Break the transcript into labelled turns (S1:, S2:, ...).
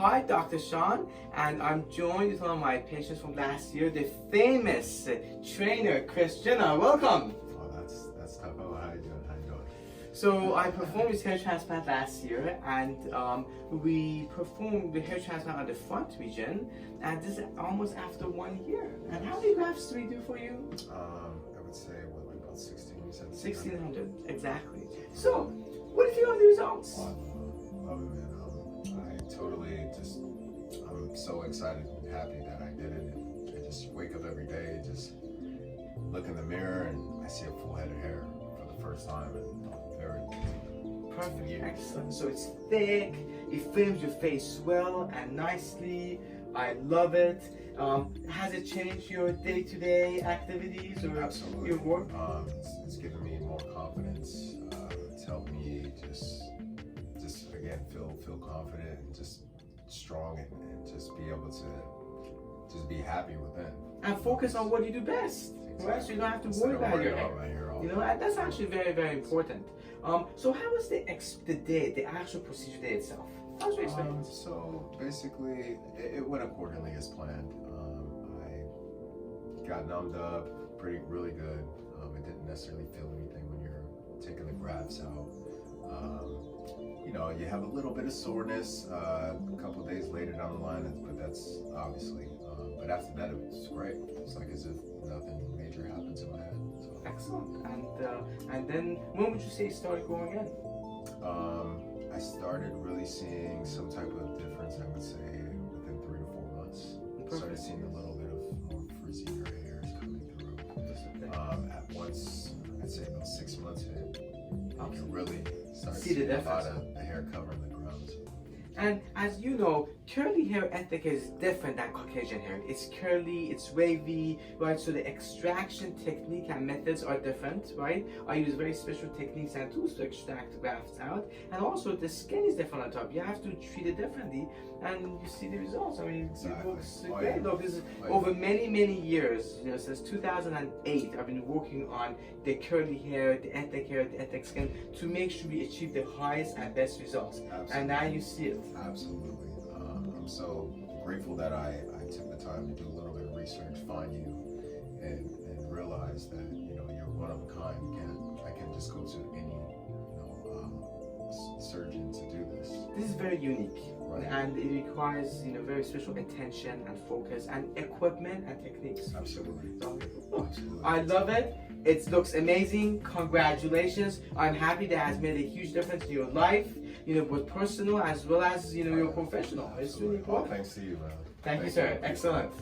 S1: Hi, Dr. Sean, and I'm joined with one of my patients from last year, the famous trainer, Chris Jenner. Welcome.
S2: Oh, that's tough. Oh, how you doing? How you doing?
S1: So I performed his hair transplant last year, and we performed the hair transplant on the front region, and this is almost after 1 year. And how many grafts do we do for you?
S2: I would say like about 1600.
S1: 1600, exactly. So, what do you feel of the results?
S2: Oh, I love it, man. I totally I'm so excited and happy that I did it. And I just wake up every day, just look in the mirror, and I see a full head of hair for the first time in very
S1: Perfect,
S2: years.
S1: excellent. So it's thick, it frames your face well and nicely. I love it. Has it changed your day-to-day activities or
S2: Absolutely.
S1: your work?
S2: It's given me more confidence. It's helped me just again feel confident and just strong and just be able to just be happy within.
S1: And focus on what you do best, right? So you don't have to worry about your hair. You know, and that's actually very, very important. So how was the actual procedure day itself? How was your experience?
S2: So basically, it went accordingly as planned. I got numbed up really good. I didn't necessarily feel anything when you're taking the grafts out. You know, you have a little bit of soreness a couple days later down the line, but that's obviously. But after that, it was great. It's like as if nothing major happened to my head. So.
S1: Excellent. And then when would you say you started growing in?
S2: I started really seeing some type of difference, I would say, within 3 to 4 months.
S1: Perfect.
S2: Started seeing a little bit of more frizzier hairs coming through. At once, I'd say about 6 months in, you can really start
S1: See the
S2: seeing a
S1: difference.
S2: lot of the hair covering the ground.
S1: And as you know, curly hair ethnic is different than Caucasian hair. It's curly, it's wavy, right? So the extraction technique and methods are different, right? I use very special techniques and tools to extract grafts out. And also the skin is different on top. You have to treat it differently and you see the results. I mean, it looks great. Look, this is over many, many years, you know, since 2008, I've been working on the curly hair, the ethnic skin to make sure we achieve the highest and best results.
S2: Absolutely.
S1: And now you see it.
S2: Absolutely. I'm so grateful that I took the time to do a little bit of research, find you, and realize that you're one of a kind. I can't just go to any surgeon to do this.
S1: This is very unique,
S2: Right.
S1: and it requires very special attention and focus and equipment and techniques.
S2: Absolutely. Absolutely.
S1: I love it. It looks amazing. Congratulations. I'm happy that has made a huge difference in your life, both personal as well as your professional. It's really
S2: Absolutely. All
S1: important.
S2: thanks to you, man.
S1: Thank you, sir. Excellent.